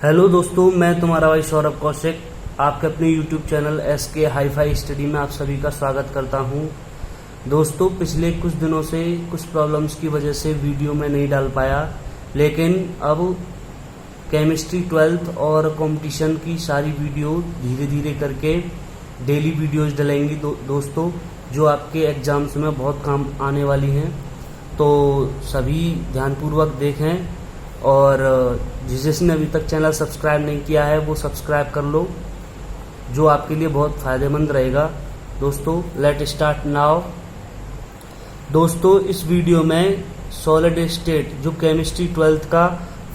Hello दोस्तों, मैं तुम्हारा भाई सौरभ कौशिक आपके अपने YouTube channel SK hi fi study में आप सभी का स्वागत करता हूं। दोस्तों, पिछले कुछ दिनों से कुछ प्रॉब्लम्स की वजह से वीडियो में नहीं डाल पाया, लेकिन अब केमिस्ट्री 12th और कंपटीशन की सारी वीडियो धीरे धीरे करके डेली वीडियोज डलेंगी दोस्तों, जो आपके एग्जाम्स में बहुत काम आने वाली हैं। तो सभी ध्यानपूर्वक देखें और जिसने अभी तक चैनल सब्सक्राइब नहीं किया है वो सब्सक्राइब कर लो, जो आपके लिए बहुत फ़ायदेमंद रहेगा। दोस्तों, लेट स्टार्ट नाउ। दोस्तों, इस वीडियो में सॉलिड स्टेट जो केमिस्ट्री 12th का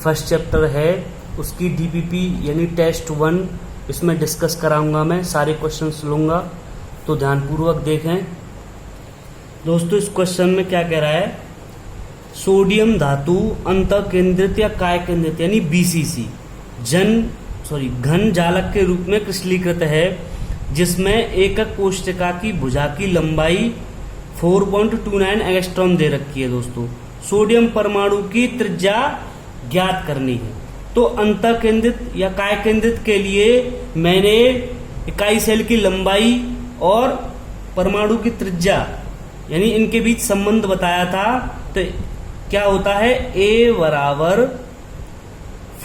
फर्स्ट चैप्टर है उसकी DPP यानी टेस्ट 1 इसमें डिस्कस कराऊंगा। मैं सारे क्वेश्चंस लूँगा, तो ध्यानपूर्वक देखें। दोस्तों, इस क्वेश्चन में क्या कह रहा है, सोडियम धातु अंतःकेंद्रित या काय केंद्रित यानी BCC घन जालक के रूप में क्रिस्टलीकृत है, जिसमें एकक कोशिका की भुजा की लंबाई 4.29 एंगस्ट्रॉम दे रखी है। दोस्तों, सोडियम परमाणु की त्रिज्या ज्ञात करनी है। तो अंतःकेंद्रित या काय केंद्रित के लिए मैंने इकाई सेल की लंबाई और परमाणु की त्रिज्या यानी इनके बीच संबंध बताया था। तो क्या होता है, A बराबर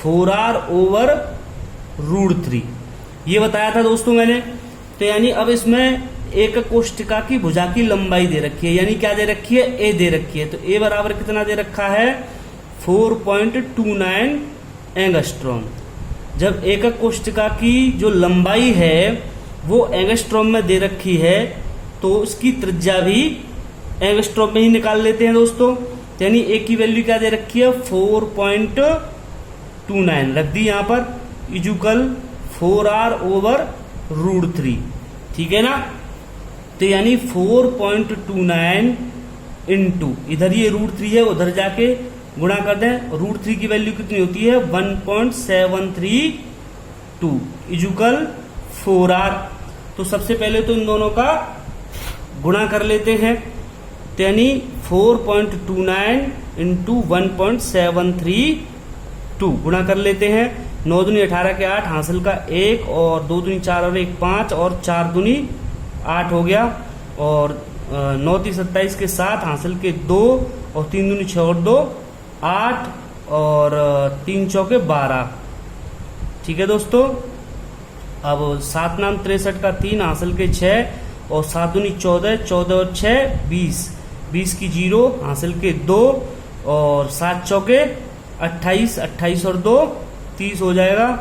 4R/√3 ये बताया था दोस्तों मैंने। तो यानी अब इसमें एक कोशिका की भुजा की लंबाई दे रखी है, यानी क्या दे रखी है, A दे रखी है। तो A बराबर कितना दे रखा है, 4.29 एंगस्ट्रॉम। जब एकक कोशिका की जो लंबाई है वो एंगस्ट्रॉम में दे रखी है, तो उसकी त्रिज्या भी एंगस्ट्रॉम में ही निकाल लेते हैं दोस्तों। यानी A की वैल्यू क्या दे रखी है, 4.29 रख दी यहाँ पर, इजुकल 4R/√3, ठीक है ना। तो यानी 4.29 इंटू इधर ये √3 है, उधर जाके गुणा कर दें। √3 की वैल्यू कितनी होती है, 1.732 इजुकल 4R। तो सबसे पहले तो इन दोनों का गुणा कर लेते हैं। यानी 4.29 इंटू 1.732 गुणा कर लेते हैं। 9 दूनी 18 के 8 हासिल का 1 और 2 दूनी 4 और 1 5 और 4 दूनी 8 हो गया, और 9 3 27 के 7 हासिल के 2 और 3 दूनी 6 और 2 8 और 3 चौके 12, ठीक है दोस्तों। अब 7 नाम 63 का 3 हासिल के 6 और 7 दूनी 14 14 और 6 20 की 0 हासिल के 2 और 7 चौके 28 28 और 2 30 हो जाएगा।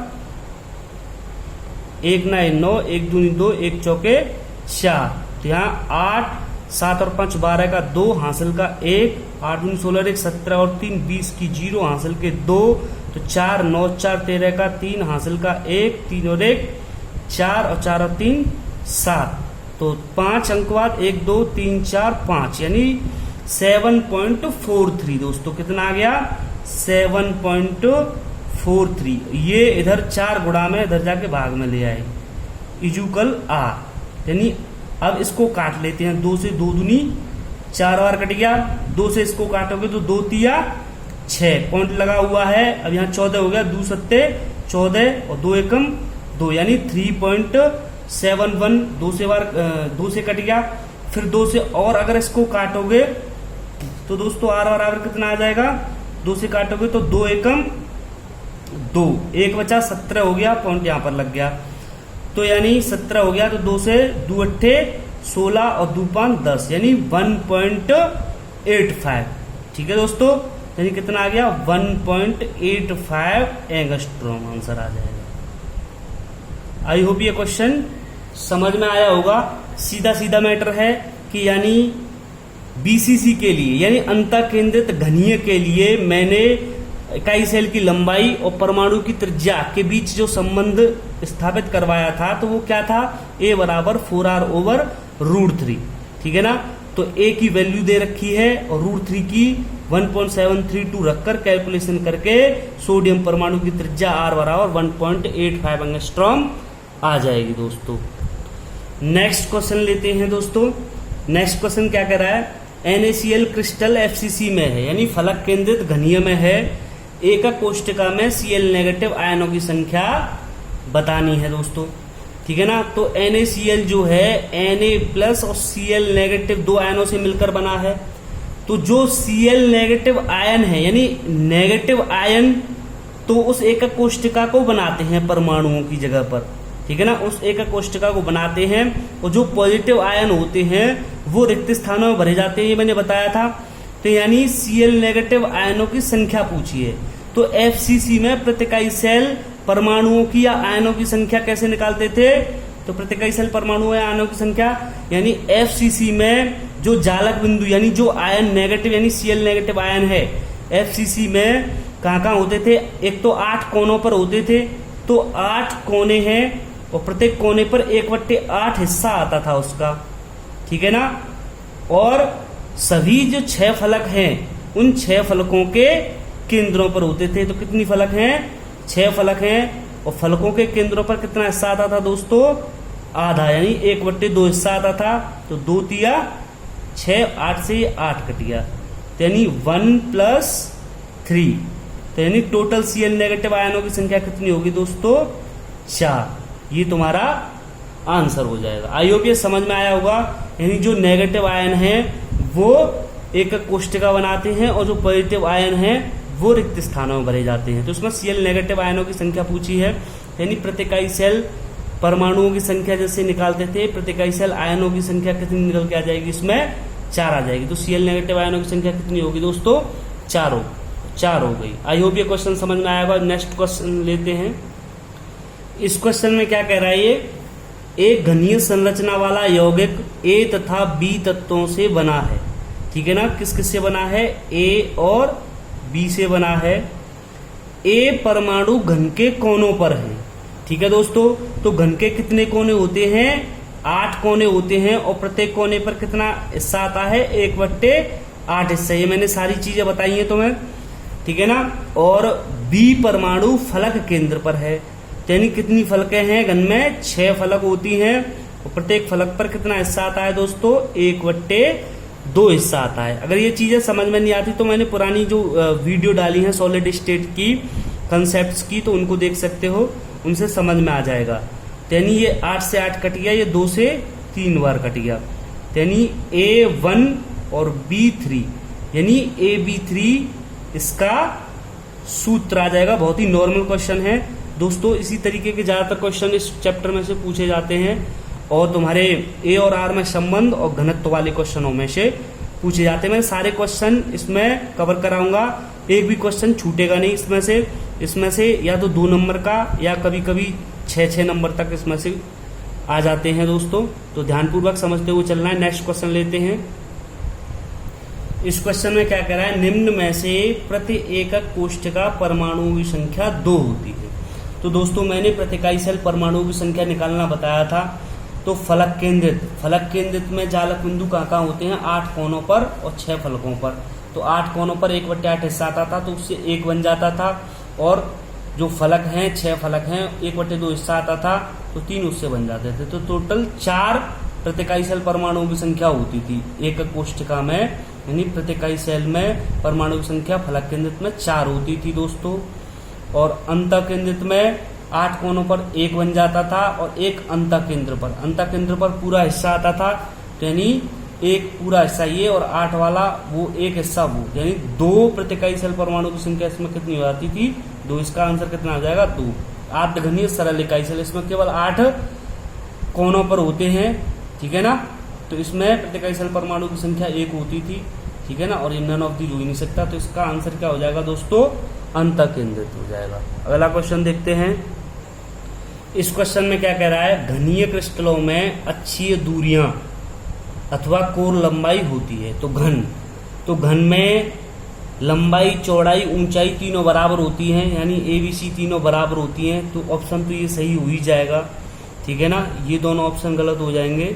1 9 9 1 दूनी 2 1 चौके 4। तो यहाँ 8 7 और 5 12 का 2 हासिल का 1 8 दूनी 16 1 17 और 3 20 की 0 हासिल के 2। तो 4 9 4 13 का 3 हासिल का 1 3 और 1 4 और 4 और 3 7। तो 5 अंक बाद 1 2 3 4 5 यानी 7.43 दोस्तों। कितना आ गया, 7.43। ये इधर 4 गुणा में इधर जाके भाग में ले आए, इजुकल R। यानी अब इसको काट लेते हैं। 2 से 2 दूनी 4 बार कट गया, 2 से इसको काटोगे तो 2 तिया 6 पॉइंट लगा हुआ है। अब यहाँ 14 हो गया, 2 सत्ते 14 और 2 एकम 2 यानी 3.71। 2 से कट गया, फिर 2 से और अगर इसको काटोगे तो दोस्तों R बराबर कितना आ जाएगा, 2 से काटोगे तो 2 एकम 2 1 बचा 17 हो गया, पॉइंट यहाँ पर लग गया। तो यानी 17 हो गया, तो 2 से 2 अट्ठे 16 और 2 5 10 यानी 1.85, ठीक है दोस्तों। यानी कितना आ गया, 1.85 एंगस्ट्रॉम आंसर आ जाएगा। आई होप ये क्वेश्चन समझ में आया होगा। सीधा सीधा मैटर है कि यानी BCC के लिए यानी अंतःकेंद्रित घनीय के लिए मैंने इकाई सेल की लंबाई और परमाणु की त्रिज्या के बीच जो संबंध स्थापित करवाया था, तो वो क्या था, A बराबर 4R/√3, ठीक है ना। तो A की वैल्यू दे रखी है और √3 की 1.732 रखकर कैलकुलेशन करके सोडियम परमाणु की त्रिज्या R बराबर 1.85 एंगस्ट्रॉम आ जाएगी दोस्तों। नेक्स्ट क्वेश्चन लेते हैं दोस्तों। नेक्स्ट क्वेश्चन क्या कह रहा है, NaCl क्रिस्टल FCC में है यानी फलक केंद्रित घनीय में है, एकक कोष्टिका में Cl नेगेटिव आयनों की संख्या बतानी है दोस्तों, ठीक है ना। तो NaCl जो है Na+ और Cl नेगेटिव दो आयनों से मिलकर बना है। तो जो Cl नेगेटिव आयन है यानी नेगेटिव आयन, तो उस एकक कोष्टिका को बनाते हैं परमाणुओं की जगह पर, ठीक है ना, उस एकक कोष्टिका को बनाते हैं। और जो पॉजिटिव आयन होते हैं वो रिक्त स्थानों में भरे जाते हैं, ये मैंने बताया था। तो यानी Cl नेगेटिव आयनों की संख्या पूछिए। तो FCC में प्रतिकाई सेल परमाणुओं की या आयनों की संख्या कैसे निकालते थे? तो प्रतिकाई सेल परमाणु या आयनों की संख्या यानी FCC में जो जालक बिंदु यानी जो आयन नेगेटिव यानी Cl नेगेटिव आयन है, FCC में कहाँ होते थे? एक तो 8 कोनों पर होते थे, तो 8 कोने हैं और प्रत्येक कोने पर 1/8 हिस्सा आता था उसका, ठीक है ना। और सभी जो 6 फलक हैं उन 6 फलकों के केंद्रों पर होते थे। तो कितनी फलक हैं? 6 फलक हैं और फलकों के केंद्रों पर कितना हिस्सा आता था दोस्तों? आधा, यानी 1/2 हिस्सा आता था। तो 2 तिया 6, 8 से 8 कट गया, तो यानी 1+3। तो यानी टोटल Cl नेगेटिव आयनों की संख्या कितनी होगी दोस्तों? 4। ये तुम्हारा आंसर हो जाएगा। आई होप ये समझ में आया होगा। यानी जो नेगेटिव आयन है वो एकक कोष्टिका बनाते हैं और जो पॉजिटिव आयन है वो रिक्त स्थानों में भरे जाते हैं। तो इसमें Cl नेगेटिव आयनों की संख्या पूछी है, यानी प्रतिकाई सेल परमाणुओं की संख्या जैसे निकालते थे, प्रतिकाई सेल आयनों की संख्या कितनी निकल के आ जाएगी? इसमें 4 आ जाएगी। तो Cl नेगेटिव आयनों की संख्या कितनी होगी दोस्तों? 4 हो गई। आई होप ये क्वेश्चन समझ में आएगा। नेक्स्ट क्वेश्चन लेते हैं। इस क्वेश्चन में क्या कह रहा है? ये एक घनीय संरचना वाला यौगिक A तथा B तत्वों से बना है, ठीक है ना। किस किस से बना है? A और B से बना है। A परमाणु घन के कोनों पर है, ठीक है दोस्तों। तो घन के कितने कोने होते हैं? 8 कोने होते हैं और प्रत्येक कोने पर कितना हिस्सा आता है? 1/8 हिस्सा। ये मैंने सारी चीजें बताई हैं तुम्हें, ठीक है ना। और B परमाणु फलक केंद्र पर है, यानी कितनी फलकें हैं घन में? 6 फलक होती हैं और प्रत्येक फलक पर कितना हिस्सा आता है दोस्तों? 1/2 हिस्सा आता है। अगर ये चीजें समझ में नहीं आती तो मैंने पुरानी जो वीडियो डाली है सॉलिड स्टेट की कंसेप्ट्स की, तो उनको देख सकते हो, उनसे समझ में आ जाएगा। यानी ये 8 से 8 कट गया, ये 2 से 3 बार कट गया, यानी A1 और B3 यानी AB3 इसका सूत्र आ जाएगा। बहुत ही नॉर्मल क्वेश्चन है दोस्तों। इसी तरीके के ज्यादातर क्वेश्चन इस चैप्टर में से पूछे जाते हैं और तुम्हारे A और R में संबंध और घनत्व वाले क्वेश्चनों में से पूछे जाते हैं। मैं सारे क्वेश्चन इसमें कवर कराऊंगा, एक भी क्वेश्चन छूटेगा नहीं इसमें से या तो 2 नंबर का या कभी कभी 6 नंबर तक इसमें से आ जाते हैं दोस्तों। तो ध्यानपूर्वक समझते हुए चलना है। नेक्स्ट क्वेश्चन लेते हैं। इस क्वेश्चन में क्या कह रहा है? निम्न में से प्रति एकक कोष्टिका परमाणुओं की संख्या 2 होती है। तो दोस्तों मैंने प्रतिकाई सेल परमाणुओं की संख्या निकालना बताया था। तो फलक केंद्रित में जालक बिंदु कहाँ होते हैं? 8 कोनों पर और 6 फलकों पर। तो 8 कोनों पर 1/8 हिस्सा आता था, तो उससे 1 बन जाता था। और जो फलक हैं 6 फलक हैं, 1/2 हिस्सा आता था, तो 3 उससे बन जाते थे। तो टोटल 4 प्रतिकाई सेल परमाणुओं की संख्या होती थी एकक कोष्टिका में, यानी प्रतिकाई सेल में परमाणु की संख्या फलक केंद्रित में 4 होती थी दोस्तों। और अंतः केंद्रित में 8 कोनों पर 1 बन जाता था और एक अंतः केंद्र पर पूरा हिस्सा आता था, तो यानी एक पूरा हिस्सा ये और 8 वाला वो एक हिस्सा वो, यानी 2 प्रतिकाई सेल परमाणु की संख्या इसमें कितनी हो जाती थी? 2। इसका आंसर कितना आ जाएगा? 2। आर्धघनीय सरल इकाई सेल, इसमें केवल 8 कोनों पर होते हैं, ठीक है ना। तो इसमें प्रतिकाई सेल परमाणु की संख्या 1 होती थी, ठीक है ना। और ये नन ऑफ दी हो ही नहीं सकता, तो इसका आंसर क्या हो जाएगा दोस्तों? अंतः केंद्रित हो जाएगा। अगला क्वेश्चन देखते हैं। इस क्वेश्चन में क्या कह रहा है? घनीय क्रिस्टलों में अक्षीय दूरियां अथवा कोर लंबाई होती है। तो घन में लंबाई, चौड़ाई, ऊंचाई तीनों बराबर होती हैं, यानी ABC तीनों बराबर होती हैं। तो ऑप्शन तो ये सही हो ही जाएगा, ठीक है ना। ये दोनों ऑप्शन गलत हो जाएंगे।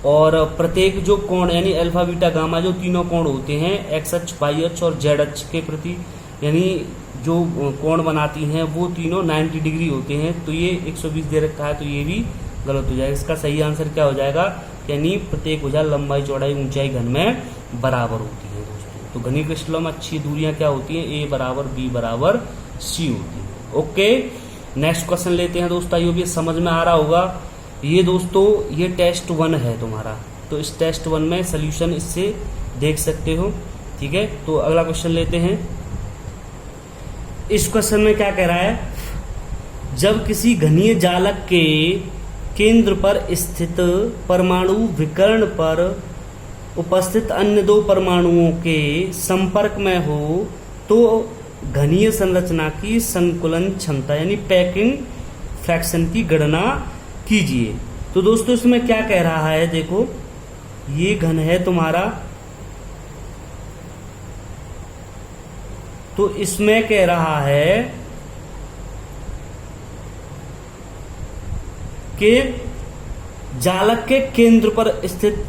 और प्रत्येक जो कोण यानी अल्फा, बीटा, गामा जो तीनों कोण होते हैं एक्स अक्ष, वाई अक्ष और जेड अक्ष के प्रति, यानी जो कोण बनाती हैं वो तीनों 90 डिग्री होते हैं। तो ये 120 दे रखा है, तो ये भी गलत हो जाएगा। इसका सही आंसर क्या हो जाएगा? यानी प्रत्येक भुजा, लंबाई, चौड़ाई, ऊंचाई घन में बराबर होती है दोस्तों। तो घनीय क्रिस्टलों में अच्छी दूरियां क्या होती हैं, ए बराबर बी बराबर सी होती है। ओके, नेक्स्ट क्वेश्चन लेते हैं दोस्तों। आइए, ये समझ में आ रहा होगा। ये दोस्तों ये टेस्ट 1 है तुम्हारा, तो इस टेस्ट 1 में सोल्यूशन इससे देख सकते हो। ठीक है, तो अगला क्वेश्चन लेते हैं। इस क्वेश्चन में क्या कह रहा है, जब किसी घनीय जालक के केंद्र पर स्थित परमाणु विकर्ण पर उपस्थित अन्य दो परमाणुओं के संपर्क में हो तो घनीय संरचना की संकुलन क्षमता यानी पैकिंग फ्रैक्शन की गणना कीजिए। तो दोस्तों इसमें क्या कह रहा है, देखो ये घन है तुम्हारा, तो इसमें कह रहा है कि जालक के केंद्र पर स्थित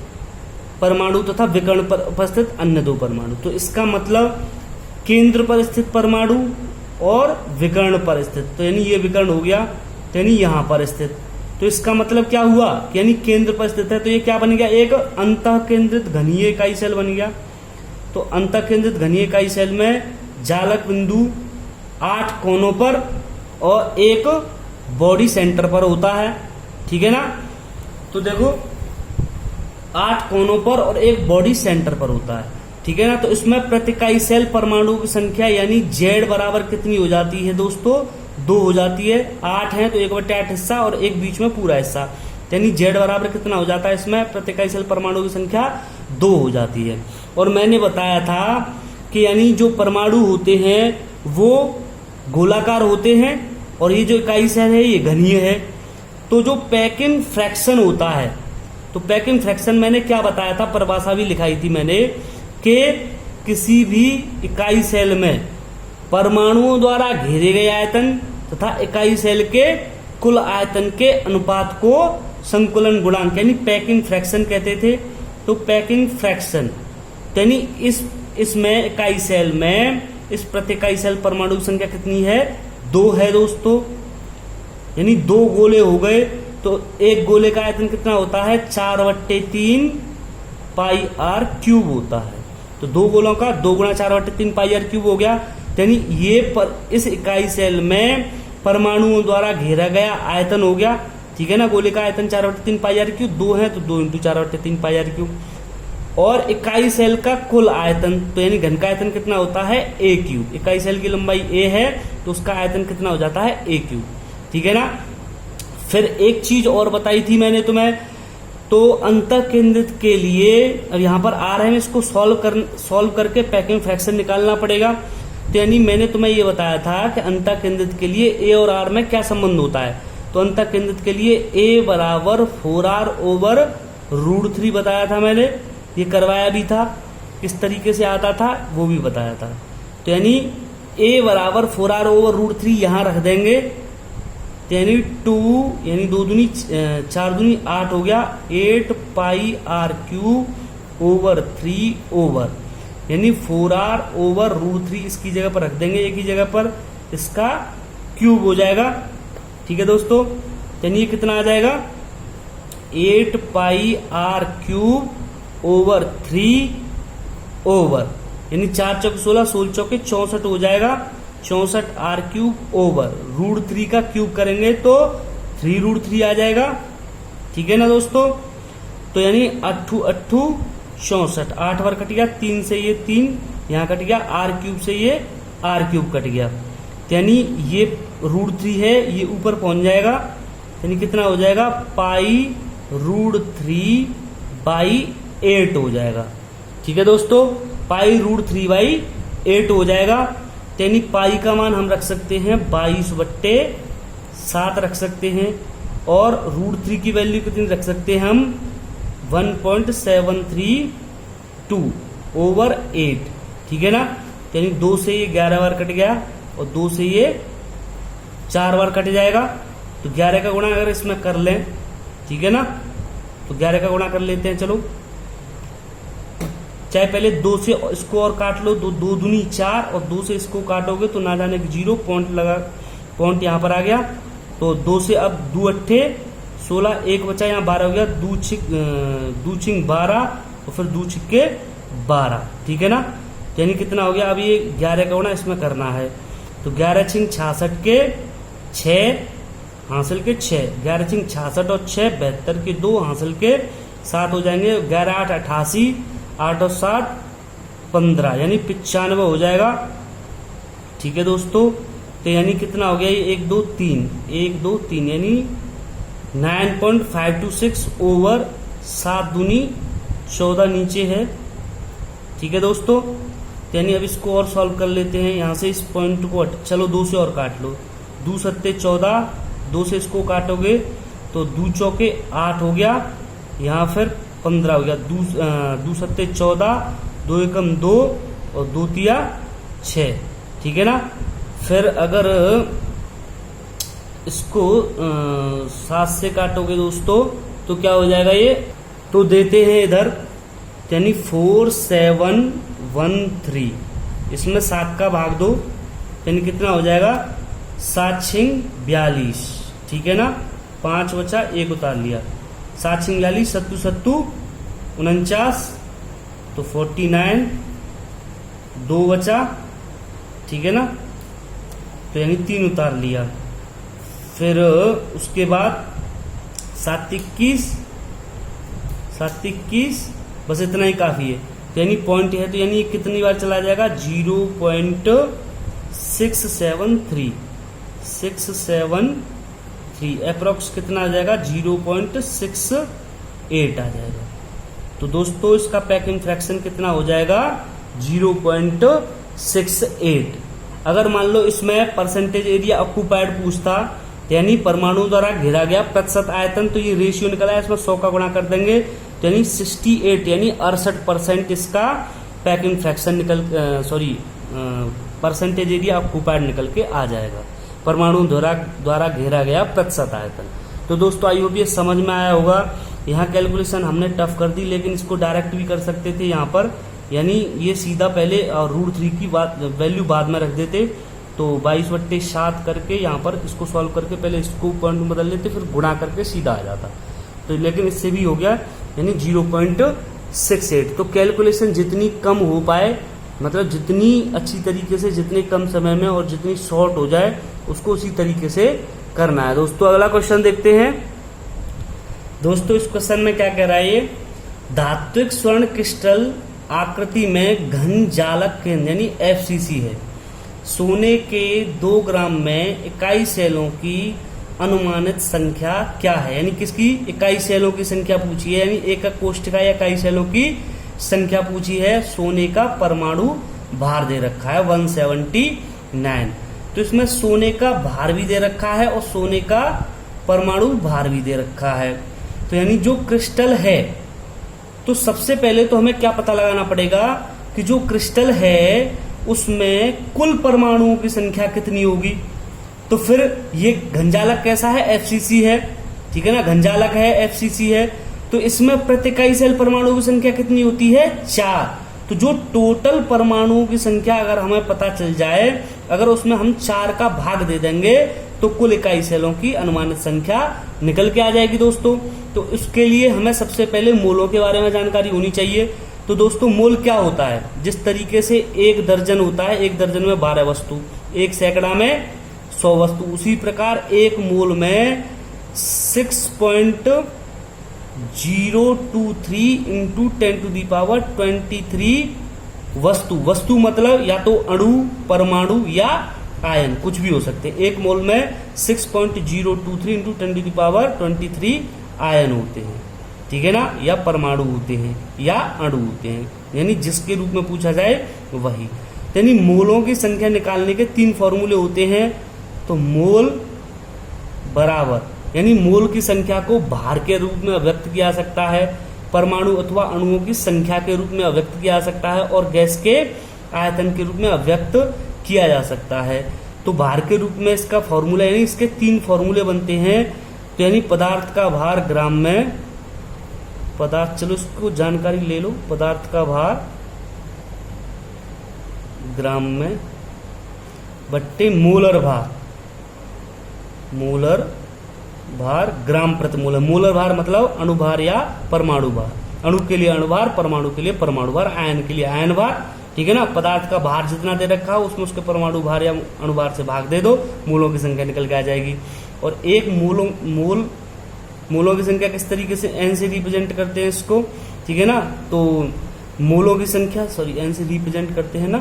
परमाणु तथा विकर्ण पर उपस्थित अन्य दो परमाणु। तो इसका मतलब केंद्र पर स्थित परमाणु और विकर्ण पर स्थित, तो यानी ये विकर्ण हो गया, तो यानी यहां पर स्थित। तो इसका मतलब क्या हुआ, यानी केंद्र पर स्थित है, तो ये क्या बन गया, एक अंतः केंद्रित घनीय इकाई सेल बन गया। तो अंतः केंद्रित घनीय इकाई सेल में जालक बिंदु 8 कोनों पर और एक बॉडी सेंटर पर होता है। ठीक है ना, तो देखो 8 कोनों पर और एक बॉडी सेंटर पर होता है। ठीक है ना, तो इसमें प्रति इकाई सेल परमाणुओं की संख्या यानी जेड बराबर कितनी हो जाती है दोस्तों, 2 हो जाती है। 8 है तो 1/8 हिस्सा और एक बीच में पूरा हिस्सा, यानी जेड बराबर कितना हो जाता है, इसमें प्रति इकाई सेल परमाणु की संख्या 2 हो जाती है। और मैंने बताया था कि यानी जो परमाणु होते हैं वो गोलाकार होते हैं और ये जो इकाई सेल है ये घनीय है। तो जो पैकिंग फ्रैक्शन होता है, तो पैकिंग फ्रैक्शन मैंने क्या बताया था, परिभाषा भी लिखाई थी मैंने, कि किसी भी इकाई सेल में परमाणुओं द्वारा घेरे गए आयतन तथा इकाई सेल के कुल आयतन के अनुपात को संकुलन गुणांक यानी पैकिंग फ्रैक्शन कहते थे। तो पैकिंग फ्रैक्शन यानी इसमें इकाई सेल में इस प्रति इकाई सेल परमाणु की संख्या कितनी है, 2 है दोस्तों, यानी 2 गोले हो गए। तो एक गोले का आयतन कितना होता है, 4/3 पाई आर क्यूब होता है। तो 2 गोलों का 2 गुणा 4/3 पाई आर क्यूब हो गया। यानी ये इस इकाई सेल में परमाणुओं द्वारा घेरा गया आयतन हो गया। ठीक है ना, गोले का आयतन 4/3 पाई आर क्यूब, 2 है तो 2 × 4/3 पाई आर क्यूब। और इकाई सेल का कुल आयतन, तो यानी घन का आयतन कितना होता है, a क्यूब। इकाई सेल की लंबाई a है तो उसका आयतन कितना हो जाता है, a क्यूब। ठीक है ना, फिर एक चीज और बताई थी मैंने तुम्हें, तो अंतः केंद्रित के लिए अब यहां पर आ रहे हैं, इसको सॉल्व करके पैकिंग फ्रैक्शन निकालना पड़ेगा। तो यानी मैंने तुम्हें ये बताया था कि अंतः केंद्रित के लिए a और r में क्या संबंध होता है। तो अंतः केंद्रित के लिए a बराबर 4r/√3 बताया था मैंने, ये करवाया भी था, किस तरीके से आता था वो भी बताया था। तो यानी a बराबर 4r/√3 यहां रख देंगे, यानी 2 यानी 2 दूनी 4 दूनी 8 हो गया, 8 पाई आर क्यूब ओवर 3 ओवर, यानी 4r/√3 इसकी जगह पर रख देंगे, एक ही जगह पर इसका क्यूब हो जाएगा। ठीक है दोस्तों, यानी ये कितना आ जाएगा, 8 पाई आर क्यूब ओवर 3 ओवर, यानी 4 चौके 16, 16 चौके 64 हो जाएगा, 64 आर क्यूब ओवर √3 का क्यूब करेंगे तो 3√3 आ जाएगा। ठीक है ना दोस्तों, तो यानी 8 8 64, 8 बार कट गया, 3 से ये 3 यहाँ कट गया, आर क्यूब से ये आर क्यूब कट गया, यानी ये √3 है, ये ऊपर पहुंच जाएगा, यानी कितना हो जाएगा, π√3/8 हो जाएगा। ठीक है दोस्तों, π√3/8 हो जाएगा। यानी पाई का मान हम रख सकते हैं 22/7 रख सकते हैं, और √3 की वैल्यू कितनी रख सकते हैं हम, 1.732/8। ठीक है ना, यानी 2 से ये 11 बार कट गया और 2 से ये 4 बार कट जाएगा, तो 11 का गुणा अगर इसमें कर लें, ठीक है ना, तो 11 का गुणा कर लेते हैं। चलो, चाहे पहले 2 से इसको और काट लो, 2 दूनी 4 और 2 से इसको काटोगे तो ना जाने कि 0 पॉइंट लगा, पॉइंट यहाँ पर आ गया। तो 2 से अब 2 8 16, 1 बचा, यहाँ 12 हो गया, 2 छिंग 12 और फिर 2 छिक्के 12। ठीक है ना, तो यानी कितना हो गया, अब ये 11 का होना इसमें करना है, तो 11 छिंग 66 के 6 हासिल के 6, 11 छिंग 66 और 6 72 के 2 हासिल के 7 हो जाएंगे, 11 8 88, 8 और 7 15, यानी 95 हो जाएगा। ठीक है दोस्तों, तो यानी कितना हो गया ये 1 2 3 1 2 3 यानी 9.526 ओवर 7 दूनी 14 नीचे है। ठीक है दोस्तों, तो यानी अब इसको और सॉल्व कर लेते हैं। यहाँ से इस पॉइंट को चलो 2 से और काट लो, 2 सत्ते 14, 2 से इसको काटोगे तो 2 चौके 8 हो गया, यहाँ फिर 15 हो गया, 2 सत्ते 14, 2 एकम 2 और 2 तिया 6। ठीक है ना, फिर अगर इसको 7 से काटोगे दोस्तों तो क्या हो जाएगा ये, तो देते हैं इधर, यानी 4 7 1 3, इसमें 7 का भाग दो, यानी कितना हो जाएगा 7 छिंग 42। ठीक है ना, 5 बचा 1 उतार लिया, 7 छिंग 42, 7 7 49, तो 49, 2 बचा। ठीक है ना, तो यानी 3 उतार लिया, फिर उसके बाद 7 21, 7 21, बस इतना ही काफी है, तो यानी पॉइंट है, तो यानी कितनी बार चला जाएगा 0.673, 673 अप्रोक्स कितना आ जाएगा 0.68 आ जाएगा। तो दोस्तों इसका पैकिंग फ्रैक्शन कितना हो जाएगा 0.68। अगर मान लो इसमें परसेंटेज एरिया ऑक्यूपाइड पूछता, यानी परमाणु द्वारा घेरा गया प्रतिशत आयतन, तो ये रेशियो निकला है, इसमें 100 का गुणा कर देंगे, तो यानी 68 यानी 68% इसका packing fraction percentage area occupied निकल के आ जाएगा, परमाणु द्वारा घेरा गया प्रतिशत आयतन। तो दोस्तों आई होप ये समझ में आया होगा। यहाँ कैलकुलेशन हमने टफ कर दी, लेकिन इसको डायरेक्ट भी कर सकते थे यहाँ पर, यानी ये सीधा पहले √3 की वैल्यू बाद में रख देते, तो 22/7 करके यहाँ पर इसको सॉल्व करके पहले इसको पॉइंट में बदल लेते, फिर गुणा करके सीधा आ जाता, तो लेकिन इससे भी हो गया, यानी 0.68। तो कैलकुलेशन जितनी कम हो पाए, मतलब जितनी अच्छी तरीके से, जितने कम समय में और जितनी शॉर्ट हो जाए, उसको उसी तरीके से करना है। दोस्तों अगला क्वेश्चन देखते हैं। दोस्तों इस क्वेश्चन में क्या कह रहा है, ये धात्विक स्वर्ण क्रिस्टल आकृति में घन जालक केंद्र यानी FCC है, सोने के 2 ग्राम में इकाई सेलों की अनुमानित संख्या क्या है, यानी किसकी इकाई सेलों की संख्या पूछी है, यानी एकक कोष्ठिका या इकाई सेलों की संख्या पूछी है। सोने का परमाणु भार दे रखा है 179, तो इसमें सोने का भार भी दे रखा है और सोने का परमाणु भार भी दे रखा है। तो यानी जो क्रिस्टल है, तो सबसे पहले तो हमें क्या पता लगाना पड़ेगा कि जो क्रिस्टल है उसमें कुल परमाणुओं की संख्या कितनी होगी। तो फिर ये घनजालक कैसा है, FCC है, ठीक है ना, घनजालक है, FCC है, तो इसमें प्रति इकाई सेल परमाणुओं की संख्या कितनी होती है 4। तो जो टोटल परमाणुओं की संख्या अगर हमें पता चल जाए, अगर उसमें हम 4 का भाग दे देंगे, तो कुल इकाई सेलों की अनुमानित संख्या निकल के आ जाएगी दोस्तों। तो इसके लिए हमें सबसे पहले मोलों के बारे में जानकारी होनी चाहिए। तो दोस्तों मोल क्या होता है, जिस तरीके से 1 दर्जन होता है, 1 दर्जन में 12 वस्तु, 1 सैकड़ा में 100 वस्तु, उसी प्रकार 1 मोल में 6.023 इंटू 10⁻23 वस्तु मतलब या तो अणु, परमाणु या आयन, कुछ भी हो सकते हैं। 1 मोल में 6.023 इंटू 10⁻23 आयन होते हैं, ठीक है ना, या परमाणु होते हैं या अणु होते हैं, यानी जिसके रूप में पूछा जाए वही। यानी मोलों की संख्या निकालने के 3 फॉर्मूले होते हैं। तो मोल बराबर, यानी मोल की संख्या को भार के रूप में अभिव्यक्त किया जा सकता है, परमाणु अथवा अणुओं की संख्या के रूप में अभिव्यक्त किया जा सकता है, और गैस के आयतन के रूप में अभिव्यक्त किया जा सकता है। तो भार के रूप में इसका फॉर्मूला, यानी इसके 3 फॉर्मूले बनते हैं। तो यानी पदार्थ का भार ग्राम में, चलो इसको जानकारी ले लो, पदार्थ का भार ग्राम में बट्टे मोलर भार ग्राम प्रति मोल। मोलर भार मतलब अणुभार या परमाणु भार, अणु के लिए अणुभार, परमाणु के लिए परमाणु भार, आयन के लिए आयन भार। ठीक है ना। पदार्थ का भार जितना दे रखा हो उसमें उसके परमाणु भार या अणुभार से भाग दे दो, मोलों की संख्या निकल के आ जाएगी। और एक मोलों की संख्या किस तरीके से n से रिप्रेजेंट करते हैं इसको, ठीक है ना। तो मोलों की संख्या n से रिप्रेजेंट करते हैं ना,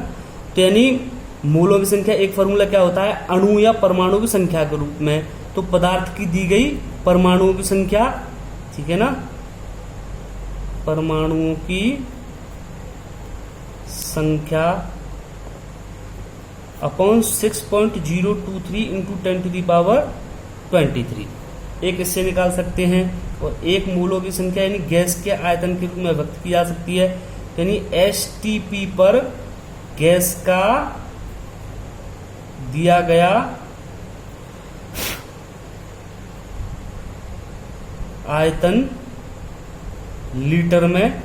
तो यानी मोलों की संख्या एक फॉर्मूला क्या होता है, अणु या परमाणु की संख्या के रूप में। तो पदार्थ की दी गई परमाणुओं की संख्या, ठीक है ना, परमाणुओं की संख्या अपॉन 6.023 इंटू 10⁻23 एक इससे निकाल सकते हैं। और एक मोलों की संख्या यानी गैस के आयतन के रूप में व्यक्त की जा सकती है, यानी STP पर गैस का दिया गया आयतन लीटर में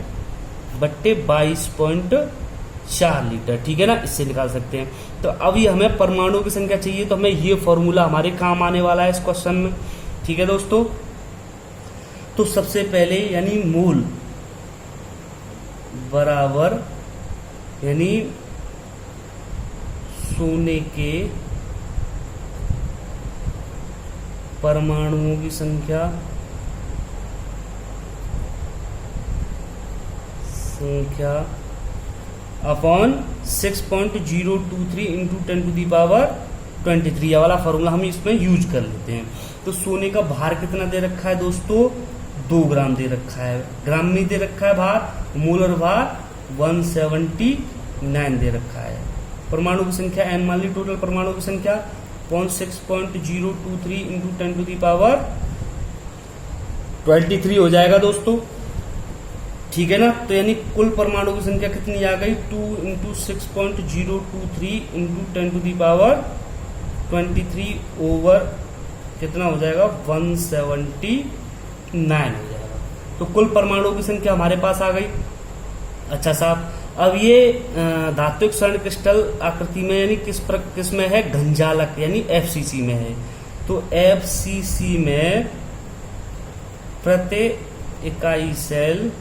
बट्टे 22.4 लीटर, ठीक है ना, इससे निकाल सकते हैं। तो अब ये हमें परमाणु की संख्या चाहिए, तो हमें ये फॉर्मूला हमारे काम आने वाला है इस क्वेश्चन में, ठीक है दोस्तों। तो सबसे पहले यानी मोल बराबर यानी सोने के परमाणुओं की संख्या अपॉन 6.023 इंटू 10⁻23 वाला फॉर्मूला हम इसमें यूज कर लेते हैं। तो सोने का भार कितना दे रखा है दोस्तों, 2 ग्राम दे रखा है, ग्राम में दे रखा है भार, मोलर भार 179 दे रखा है। परमाणु की संख्या n मान ली, टोटल परमाणु की संख्या 6.023 इंटू 10⁻23 हो जाएगा दोस्तों, ठीक है ना। तो यानी कुल परमाणु की संख्या कितनी आ गई, 2 इंटू 6.023 इंटू 10⁻23 ओवर कितना हो जाएगा 179 हो जाएगा। तो कुल परमाणु की संख्या हमारे पास आ गई। अच्छा साहब, अब ये धात्विक स्वर्ण क्रिस्टल आकृति में यानी किस में है, घनजालक यानी FCC में है। तो FCC में प्रति इकाई सेल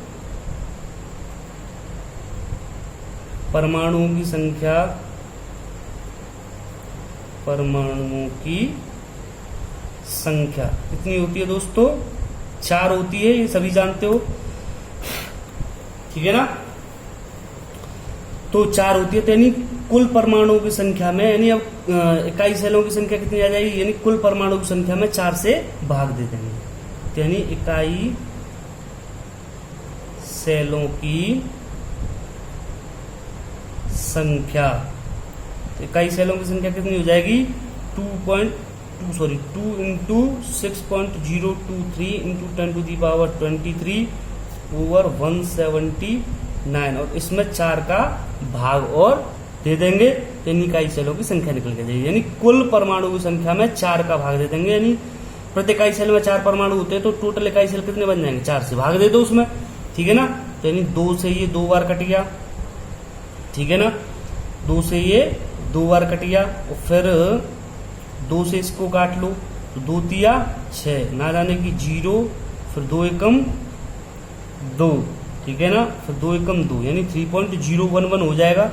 परमाणुओं की संख्या कितनी होती है दोस्तों, 4 होती है, ये सभी जानते हो, ठीक है ना। तो 4 होती है, तो यानी कुल परमाणुओं की संख्या में यानी अब इकाई सेलों की संख्या कितनी आ जाएगी, यानी कुल परमाणु की संख्या में 4 से भाग दे देंगे। तो यानी इकाई सेलों की संख्या, तो इकाई सेलों की संख्या कितनी हो जाएगी 2 इंटू 6.023 इंटू 10⁻23 ओवर 179 और इसमें 4 का भाग और दे देंगे, तो यानी इकाई सेलों की संख्या निकल के जाएगी। यानी कुल परमाणु की संख्या में 4 का भाग दे देंगे, यानी प्रति इकाई सेल में 4 परमाणु होते हैं, तो टोटल इकाई सेल कितने बन जाएंगे, 4 से भाग दे दो उसमें, ठीक है ना। तो यानी 2 से ये 2 बार कट गया, ठीक है ना, 2 से ये 2 बार कट गया, और फिर 2 से इसको काट लो, तो 2 तिया 6, ना जाने की 0, फिर 2 एकम 2, ठीक है ना, फिर 2 एकम 2 यानी 3.011 हो जाएगा।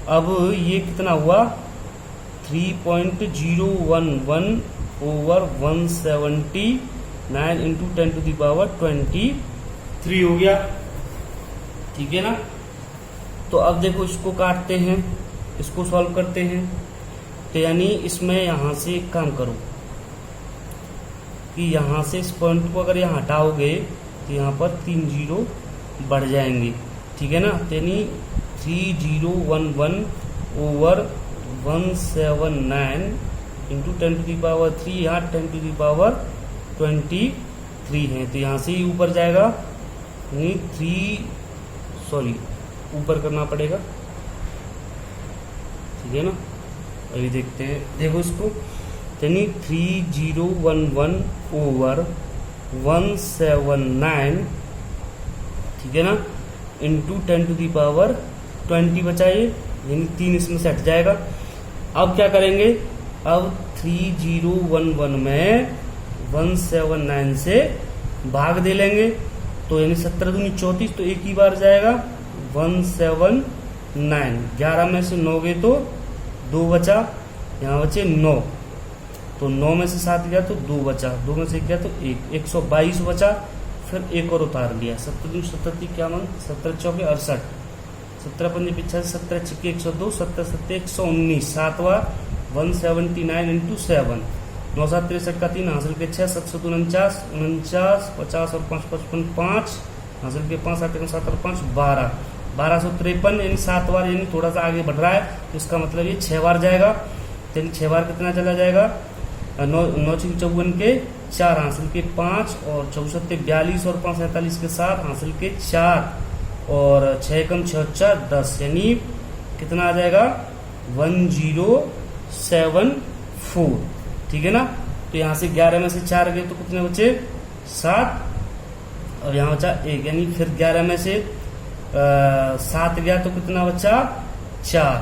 अब ये कितना हुआ 3.011 ओवर 179 इंटू 10⁻23 हो गया, ठीक है ना। तो अब देखो इसको काटते हैं, इसको सॉल्व करते हैं, तो यानी इसमें यहां से एक काम करो कि यहां से इस पॉइंट को अगर यहाँ हटाओगे तो यहाँ पर 3 जीरो बढ़ जाएंगे, ठीक है ना। तो यानी 3011 ओवर 179 इंटू 10⁻3 यहाँ 10⁻23 है, तो यहाँ से ही ऊपर जाएगा, यानी ऊपर करना पड़ेगा, ठीक है ना। अभी देखते हैं, देखो इसको, यानी 3011 ओवर 179, ठीक है ना, इंटू 10⁻20 बचाइए, यानी 3 इसमें से हट जाएगा। अब क्या करेंगे, अब 3011 में 179 से भाग दे लेंगे, तो यानी 17 दूनी 34, तो एक ही बार जाएगा 179 9, 11 में से 9 गए तो 2 बचा, यहाँ बचे 9, तो 9 में से 7 गया तो 2 बचा, 2 में से गया तो 1, 122 बचा, फिर एक और उतार लिया। 7 77 क्या मन 17 चौके 68, 17 पंजे 85, 17 छिक्के 102, 17 सत्ते 119, 7 बार 179 इंटू 7, 9 7 63 का 3 हासिल के 6, 7 49 49, 50 और 5 55, 5 हासिल के 5, 7 7 और 5 12, 1253 यानी 7 बार, यानी थोड़ा सा आगे बढ़ रहा है, तो इसका मतलब ये 6 बार जाएगा। यानी 6 बार कितना चला जाएगा, 9 54 के 4 हासिल के 5 और 64 42 और 5 47 के 7 हासिल के 4 और 6 कम 6 4 10, यानी कितना आ जाएगा 1074। ठीक है ना। तो यहाँ से 11 में से 4 गए तो कितने बचे 7 और यहाँ बचा 1, यानी फिर 11 में से 7 गया तो कितना बचा 4।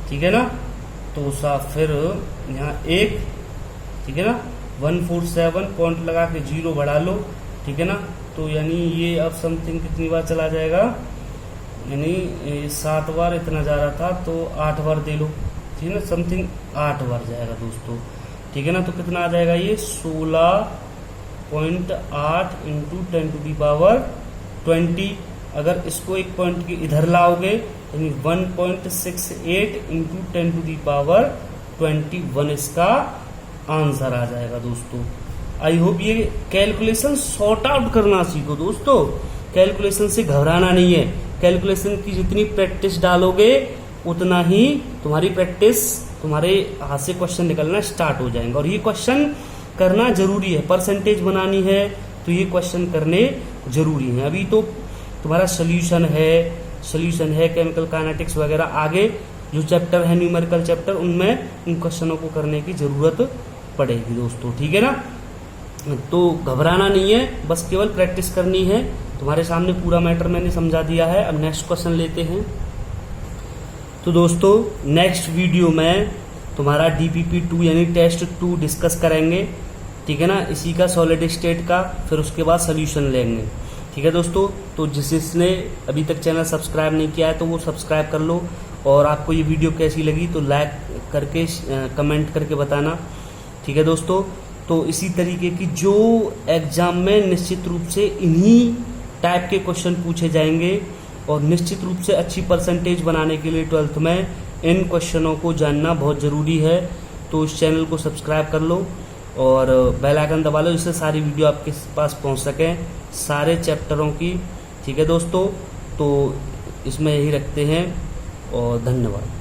ठीक है ना। तो फिर यहाँ 1, ठीक है ना, 147 पॉइंट लगा के 0 बढ़ा लो। ठीक है ना। तो यानी ये अब समथिंग कितनी बार चला जाएगा, यानी 7 बार इतना जा रहा था तो 8 बार दे लो। ठीक है ना, समथिंग 8 बार जाएगा दोस्तों। ठीक है ना। तो कितना आ जाएगा ये 16.8 इंटू 10⁻20। अगर इसको एक पॉइंट के इधर लाओगे यानी 1.68 इंटू 10⁻21 इसका आंसर आ जाएगा दोस्तों। आई होप ये कैलकुलेशन सॉर्ट आउट करना सीखो दोस्तों। कैलकुलेशन से घबराना नहीं है। कैलकुलेशन की जितनी प्रैक्टिस डालोगे उतना ही तुम्हारी प्रैक्टिस, तुम्हारे हाथ से क्वेश्चन निकलना स्टार्ट हो जाएंगे। और ये क्वेश्चन करना जरूरी है, परसेंटेज बनानी है तो ये क्वेश्चन करने जरूरी है। अभी तो तुम्हारा सोल्यूशन है केमिकल काइनेटिक्स वगैरह, आगे जो चैप्टर है न्यूमेरिकल चैप्टर, उनमें इन क्वेश्चनों को करने की जरूरत पड़ेगी दोस्तों। ठीक है ना। तो घबराना नहीं है, बस केवल प्रैक्टिस करनी है। तुम्हारे सामने पूरा मैटर मैंने समझा दिया है। अब नेक्स्ट क्वेश्चन लेते हैं। तो दोस्तों नेक्स्ट वीडियो में तुम्हारा DPP 2 यानी टेस्ट 2 डिस्कस करेंगे। ठीक है ना, इसी का सॉलिड स्टेट का, फिर उसके बाद सोल्यूशन लेंगे। ठीक है दोस्तों। तो जिसने अभी तक चैनल सब्सक्राइब नहीं किया है तो वो सब्सक्राइब कर लो, और आपको ये वीडियो कैसी लगी तो लाइक करके कमेंट करके बताना। ठीक है दोस्तों। तो इसी तरीके की जो एग्जाम में निश्चित रूप से इन्हीं टाइप के क्वेश्चन पूछे जाएंगे, और निश्चित रूप से अच्छी परसेंटेज बनाने के लिए 12th में इन क्वेश्चनों को जानना बहुत ज़रूरी है। तो इस चैनल को सब्सक्राइब कर लो और बेल आइकन दबा लो, जिससे सारी वीडियो आपके पास पहुंच सकें, सारे चैप्टरों की। ठीक है दोस्तों। तो इसमें यही रखते हैं और धन्यवाद।